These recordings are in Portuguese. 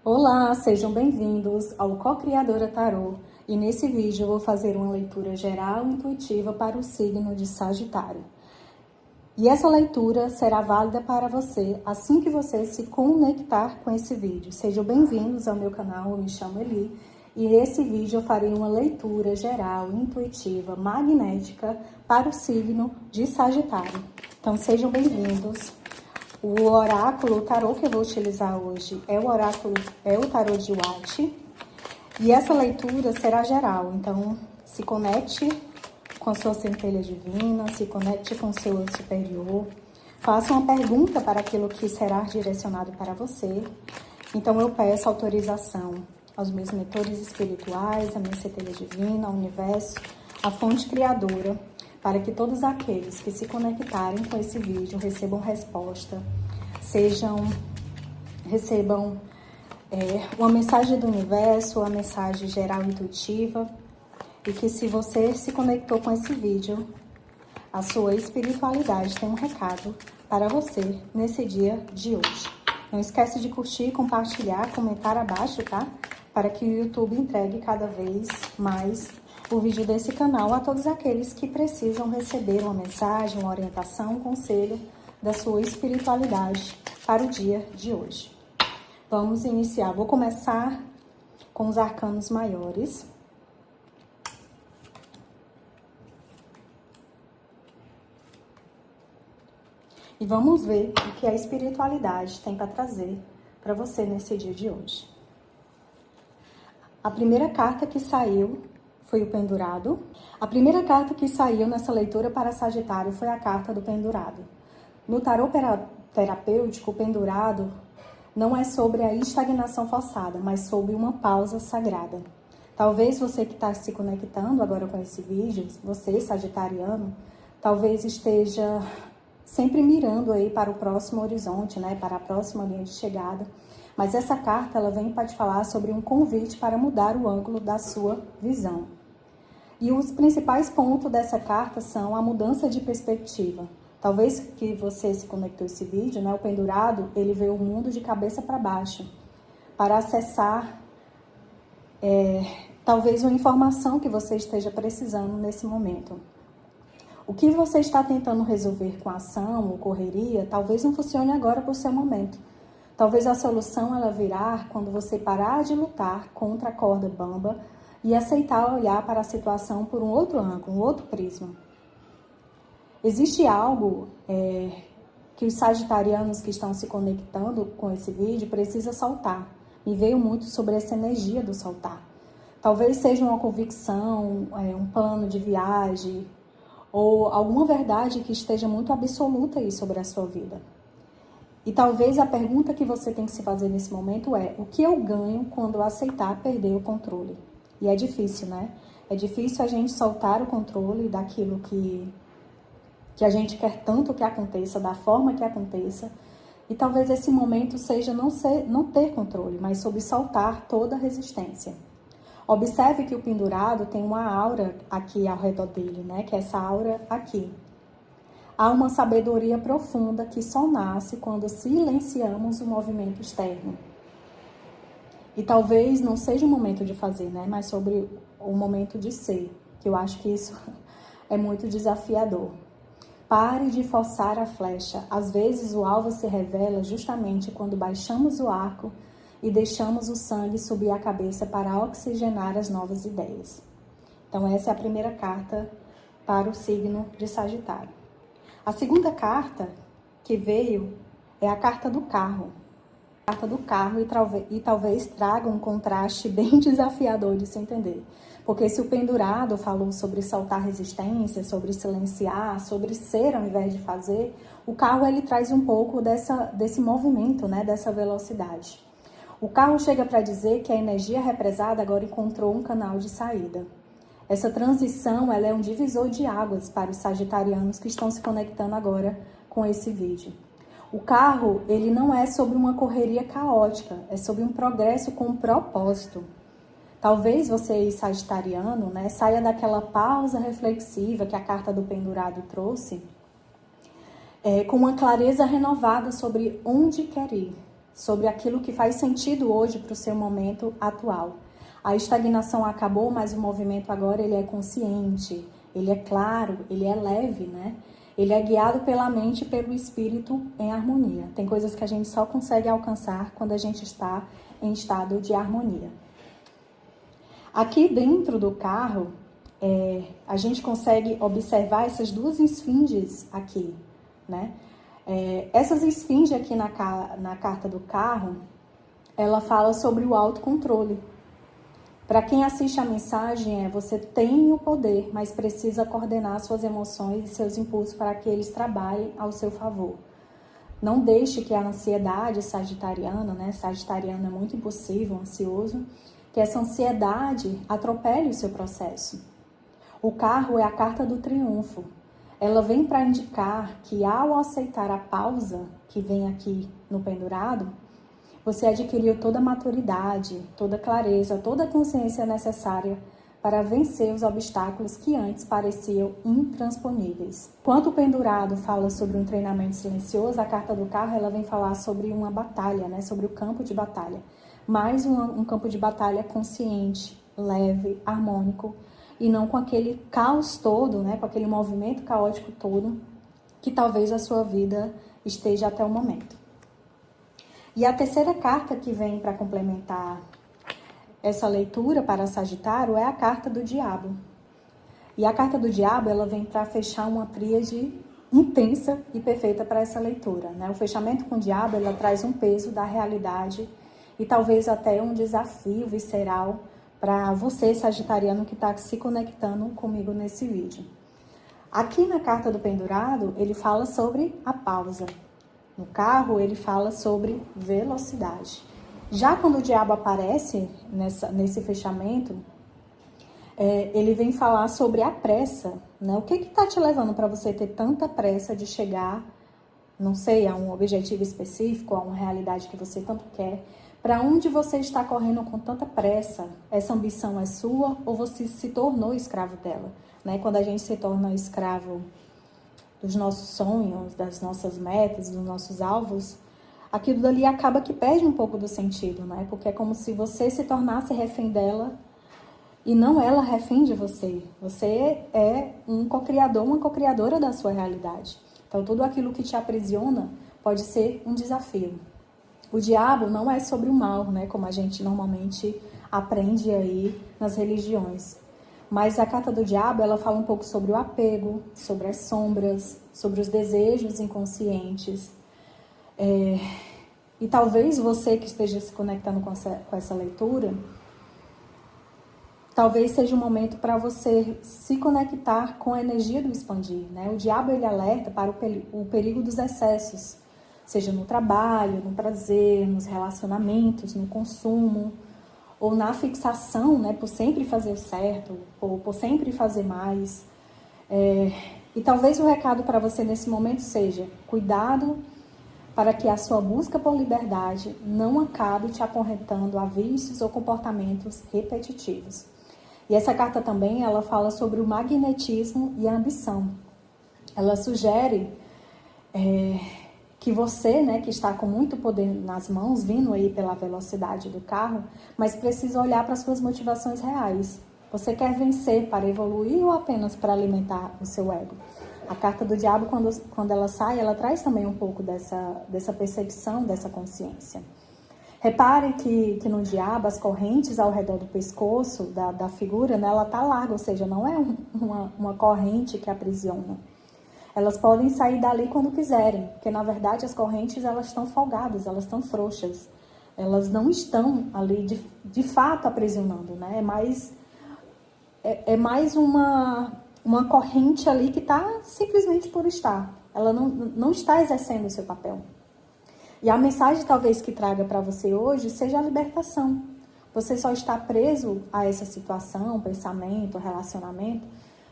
Olá, sejam bem-vindos ao Co-Criadora Tarô e nesse vídeo eu vou fazer uma leitura geral e intuitiva para o signo de Sagitário. E essa leitura será válida para você assim que você se conectar com esse vídeo. Sejam bem-vindos ao meu canal, eu me chamo Eli e nesse vídeo eu farei uma leitura geral, intuitiva, magnética para o signo de Sagitário. Então sejam bem-vindos. O oráculo, o tarô que eu vou utilizar hoje é o tarô de Watt. E essa leitura será geral, então se conecte com a sua centelha divina, se conecte com o seu eu superior. Faça uma pergunta para aquilo que será direcionado para você. Então eu peço autorização aos meus mentores espirituais, à minha centelha divina, ao universo, à fonte criadora, para que todos aqueles que se conectarem com esse vídeo recebam resposta, recebam uma mensagem do universo, uma mensagem geral intuitiva, e que se você se conectou com esse vídeo, a sua espiritualidade tem um recado para você nesse dia de hoje. Não esquece de curtir, compartilhar, comentar abaixo, tá? Para que o YouTube entregue cada vez mais o vídeo desse canal a todos aqueles que precisam receber uma mensagem, uma orientação, um conselho da sua espiritualidade para o dia de hoje. Vamos iniciar. Vou começar com os arcanos maiores. E vamos ver o que a espiritualidade tem para trazer para você nesse dia de hoje. A primeira carta que saiu foi o Pendurado. A primeira carta que saiu nessa leitura para Sagitário foi a carta do Pendurado. No tarô terapêutico, o Pendurado não é sobre a estagnação forçada, mas sobre uma pausa sagrada. Talvez você que está se conectando agora com esse vídeo, você, sagitariano, talvez esteja sempre mirando aí para o próximo horizonte, né? Para a próxima linha de chegada. Mas essa carta, ela vem para te falar sobre um convite para mudar o ângulo da sua visão. E os principais pontos dessa carta são a mudança de perspectiva. Talvez que você se conectou a esse vídeo, né? O Pendurado, ele vê o mundo de cabeça para baixo, para acessar talvez uma informação que você esteja precisando nesse momento. O que você está tentando resolver com ação ou correria, talvez não funcione agora para o seu momento. Talvez a solução ela virá quando você parar de lutar contra a corda bamba e aceitar olhar para a situação por um outro ângulo, um outro prisma. Existe algo que os sagitarianos que estão se conectando com esse vídeo precisam soltar. Me veio muito sobre essa energia do soltar. Talvez seja uma convicção, um plano de viagem ou alguma verdade que esteja muito absoluta aí sobre a sua vida. E talvez a pergunta que você tem que se fazer nesse momento é: o que eu ganho quando eu aceitar perder o controle? E é difícil, né? É difícil a gente soltar o controle daquilo que a gente quer tanto que aconteça, da forma que aconteça. E talvez esse momento seja não ter controle, mas sobre soltar toda a resistência. Observe que o Pendurado tem uma aura aqui ao redor dele, né? Que é essa aura aqui. Há uma sabedoria profunda que só nasce quando silenciamos o movimento externo. E talvez não seja o momento de fazer, né? Mas sobre o momento de ser, que eu acho que isso é muito desafiador. Pare de forçar a flecha. Às vezes o alvo se revela justamente quando baixamos o arco e deixamos o sangue subir a cabeça para oxigenar as novas ideias. Então essa é a primeira carta para o signo de Sagitário. A segunda carta que veio é a carta do carro. A carta do carro e talvez traga um contraste bem desafiador de se entender. Porque se o Pendurado falou sobre soltar resistência, sobre silenciar, sobre ser ao invés de fazer, o carro ele traz um pouco desse movimento, né, dessa velocidade. O carro chega para dizer que a energia represada agora encontrou um canal de saída. Essa transição ela é um divisor de águas para os sagitarianos que estão se conectando agora com esse vídeo. O carro ele não é sobre uma correria caótica, é sobre um progresso com propósito. Talvez você, sagitariano, né, saia daquela pausa reflexiva que a carta do Pendurado trouxe, com uma clareza renovada sobre onde quer ir. sobre aquilo que faz sentido hoje para o seu momento atual. A estagnação acabou, mas o movimento agora ele é consciente, ele é claro, ele é leve, né? Ele é guiado pela mente e pelo espírito em harmonia. Tem coisas que a gente só consegue alcançar quando a gente está em estado de harmonia. Aqui dentro do carro, a gente consegue observar essas duas esfinges aqui, né? Essas esfinges aqui na carta do carro, ela fala sobre o autocontrole. Para quem assiste a mensagem, você tem o poder, mas precisa coordenar suas emoções e seus impulsos para que eles trabalhem ao seu favor. Não deixe que a ansiedade sagitariana, né? Sagitariano é muito impulsivo, ansioso, que essa ansiedade atropele o seu processo. O carro é a carta do triunfo. Ela vem para indicar que ao aceitar a pausa, que vem aqui no pendurado, você adquiriu toda a maturidade, toda a clareza, toda a consciência necessária para vencer os obstáculos que antes pareciam intransponíveis. Quando o pendurado fala sobre um treinamento silencioso, a carta do carro ela vem falar sobre uma batalha, né? Sobre o campo de batalha. Mais um campo de batalha consciente, leve, harmônico, e não com aquele caos todo, né? Com aquele movimento caótico todo que talvez a sua vida esteja até o momento. E a terceira carta que vem para complementar essa leitura para Sagitário é a carta do Diabo. E a carta do Diabo, ela vem para fechar uma tríade intensa e perfeita para essa leitura, né? O fechamento com o Diabo, ela traz um peso da realidade e talvez até um desafio visceral para você, sagitariano, que está se conectando comigo nesse vídeo. Aqui na carta do pendurado, ele fala sobre a pausa. No carro, ele fala sobre velocidade. Já quando o diabo aparece nesse fechamento, ele vem falar sobre a pressa, né? O que está te levando para você ter tanta pressa de chegar, não sei, a um objetivo específico, a uma realidade que você tanto quer? Para onde você está correndo com tanta pressa? Essa ambição é sua ou você se tornou escravo dela? Né? Quando a gente se torna escravo dos nossos sonhos, das nossas metas, dos nossos alvos, aquilo dali acaba que perde um pouco do sentido, né? Porque é como se você se tornasse refém dela e não ela refém de você. Você é um co-criador, uma co-criadora da sua realidade. Então, tudo aquilo que te aprisiona pode ser um desafio. O diabo não é sobre o mal, né? Como a gente normalmente aprende aí nas religiões. Mas a carta do diabo, ela fala um pouco sobre o apego, sobre as sombras, sobre os desejos inconscientes. E talvez você que esteja se conectando com essa leitura, talvez seja um momento para você se conectar com a energia do expandir, né? O diabo, ele alerta para o perigo dos excessos, seja no trabalho, no prazer, nos relacionamentos, no consumo, ou na fixação, né, por sempre fazer o certo, ou por sempre fazer mais. E talvez o recado para você nesse momento seja: cuidado para que a sua busca por liberdade não acabe te acorrentando a vícios ou comportamentos repetitivos. E essa carta também, ela fala sobre o magnetismo e a ambição. Ela sugere que você, né, que está com muito poder nas mãos, vindo aí pela velocidade do carro, mas precisa olhar para as suas motivações reais. Você quer vencer para evoluir ou apenas para alimentar o seu ego? A carta do diabo, quando ela sai, ela traz também um pouco dessa percepção, dessa consciência. Repare que no diabo, as correntes ao redor do pescoço da figura, né, ela está larga, ou seja, não é uma corrente que aprisiona. Elas podem sair dali quando quiserem, porque na verdade as correntes elas estão folgadas, elas estão frouxas. Elas não estão ali de fato aprisionando, né? É mais uma corrente ali que está simplesmente por estar. Ela não está exercendo o seu papel. E a mensagem talvez que traga para você hoje seja a libertação. Você só está preso a essa situação, pensamento, relacionamento,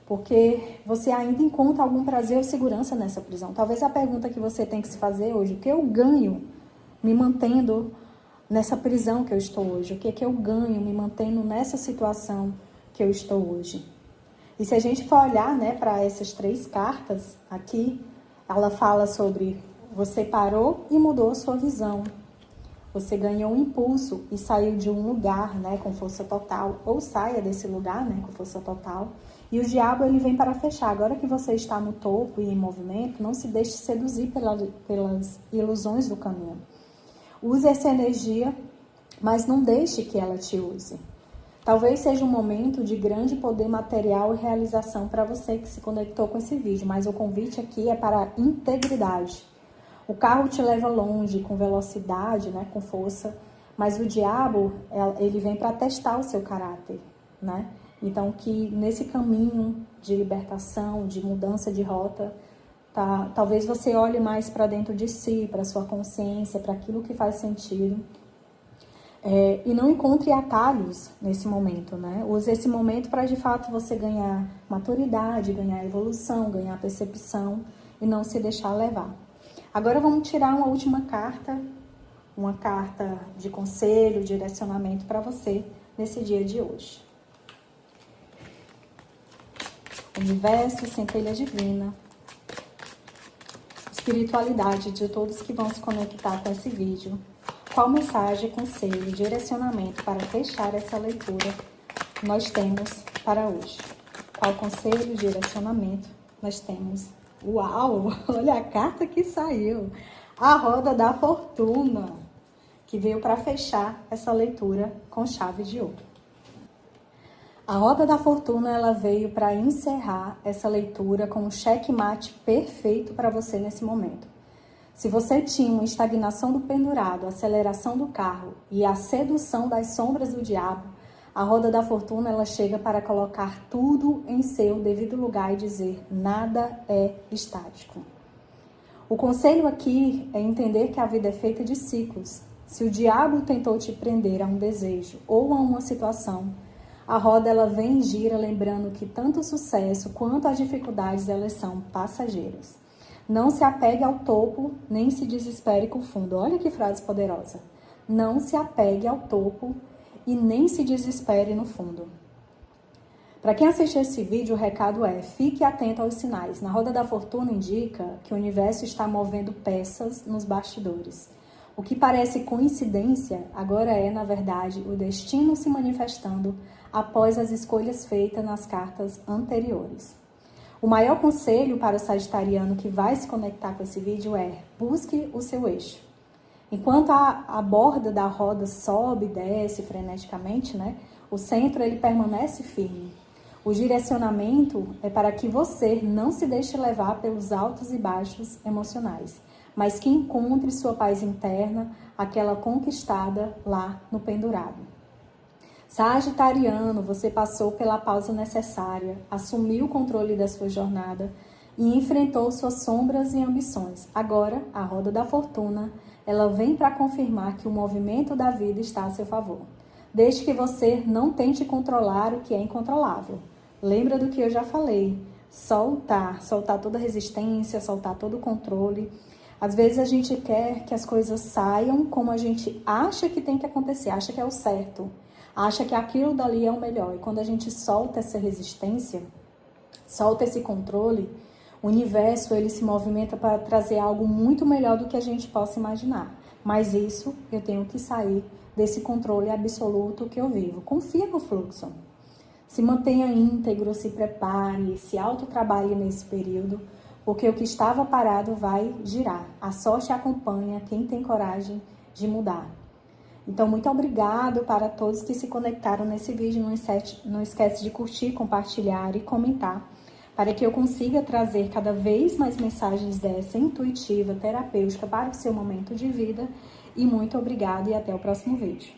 porque você ainda encontra algum prazer ou segurança nessa prisão. Talvez a pergunta que você tem que se fazer hoje: o que eu ganho me mantendo nessa prisão que eu estou hoje? O que eu ganho me mantendo nessa situação que eu estou hoje? E se a gente for olhar, né, para essas 3 cartas aqui, ela fala sobre você parou e mudou a sua visão. você ganhou um impulso e saiu de um lugar, né, com força total, ou saia desse lugar, né, com força total. E o diabo, ele vem para fechar. Agora que você está no topo e em movimento, não se deixe seduzir pelas ilusões do caminho. Use essa energia, mas não deixe que ela te use. Talvez seja um momento de grande poder material e realização para você que se conectou com esse vídeo, mas o convite aqui é para a integridade. O carro te leva longe, com velocidade, né, com força, mas o diabo, ele vem para testar o seu caráter, né? Então, que nesse caminho de libertação, de mudança de rota, talvez você olhe mais para dentro de si, para sua consciência, para aquilo que faz sentido. E não encontre atalhos nesse momento, né? Use esse momento para, de fato, você ganhar maturidade, ganhar evolução, ganhar percepção e não se deixar levar. Agora vamos tirar uma última carta, uma carta de conselho, direcionamento para você nesse dia de hoje. Universo, centelha divina, espiritualidade de todos que vão se conectar com esse vídeo. Qual mensagem, conselho, direcionamento para fechar essa leitura nós temos para hoje? Qual conselho, direcionamento nós temos? Uau! Olha a carta que saiu! A Roda da Fortuna, que veio para fechar essa leitura com chave de ouro. A Roda da Fortuna, ela veio para encerrar essa leitura com um checkmate perfeito para você nesse momento. Se você tinha uma estagnação do pendurado, aceleração do carro e a sedução das sombras do diabo, a Roda da Fortuna, ela chega para colocar tudo em seu devido lugar e dizer: nada é estático. O conselho aqui é entender que a vida é feita de ciclos. Se o diabo tentou te prender a um desejo ou a uma situação, a roda, ela vem e gira, lembrando que tanto o sucesso quanto as dificuldades, elas são passageiras. Não se apegue ao topo, nem se desespere com o fundo. Olha que frase poderosa. Não se apegue ao topo e nem se desespere no fundo. Para quem assistiu esse vídeo, o recado é: fique atento aos sinais. Na Roda da Fortuna indica que o universo está movendo peças nos bastidores. O que parece coincidência, agora é, na verdade, o destino se manifestando após as escolhas feitas nas cartas anteriores. O maior conselho para o sagitariano que vai se conectar com esse vídeo é: busque o seu eixo. Enquanto a borda da roda sobe e desce freneticamente, né, o centro, ele permanece firme. O direcionamento é para que você não se deixe levar pelos altos e baixos emocionais, mas que encontre sua paz interna, aquela conquistada lá no pendurado. Sagitariano, você passou pela pausa necessária, assumiu o controle da sua jornada e enfrentou suas sombras e ambições. Agora, a Roda da Fortuna, ela vem para confirmar que o movimento da vida está a seu favor. Desde que você não tente controlar o que é incontrolável. Lembra do que eu já falei? Soltar toda a resistência, soltar todo o controle. Às vezes a gente quer que as coisas saiam como a gente acha que tem que acontecer, acha que é o certo. Acha que aquilo dali é o melhor. E quando a gente solta essa resistência, solta esse controle, o universo, ele se movimenta para trazer algo muito melhor do que a gente possa imaginar. Mas isso, eu tenho que sair desse controle absoluto que eu vivo. Confia no fluxo. Se mantenha íntegro, se prepare, se autotrabalhe nesse período, porque o que estava parado vai girar. A sorte acompanha quem tem coragem de mudar. Então, muito obrigado para todos que se conectaram nesse vídeo. Não esquece de curtir, compartilhar e comentar, para que eu consiga trazer cada vez mais mensagens dessa intuitiva, terapêutica para o seu momento de vida. E muito obrigado e até o próximo vídeo.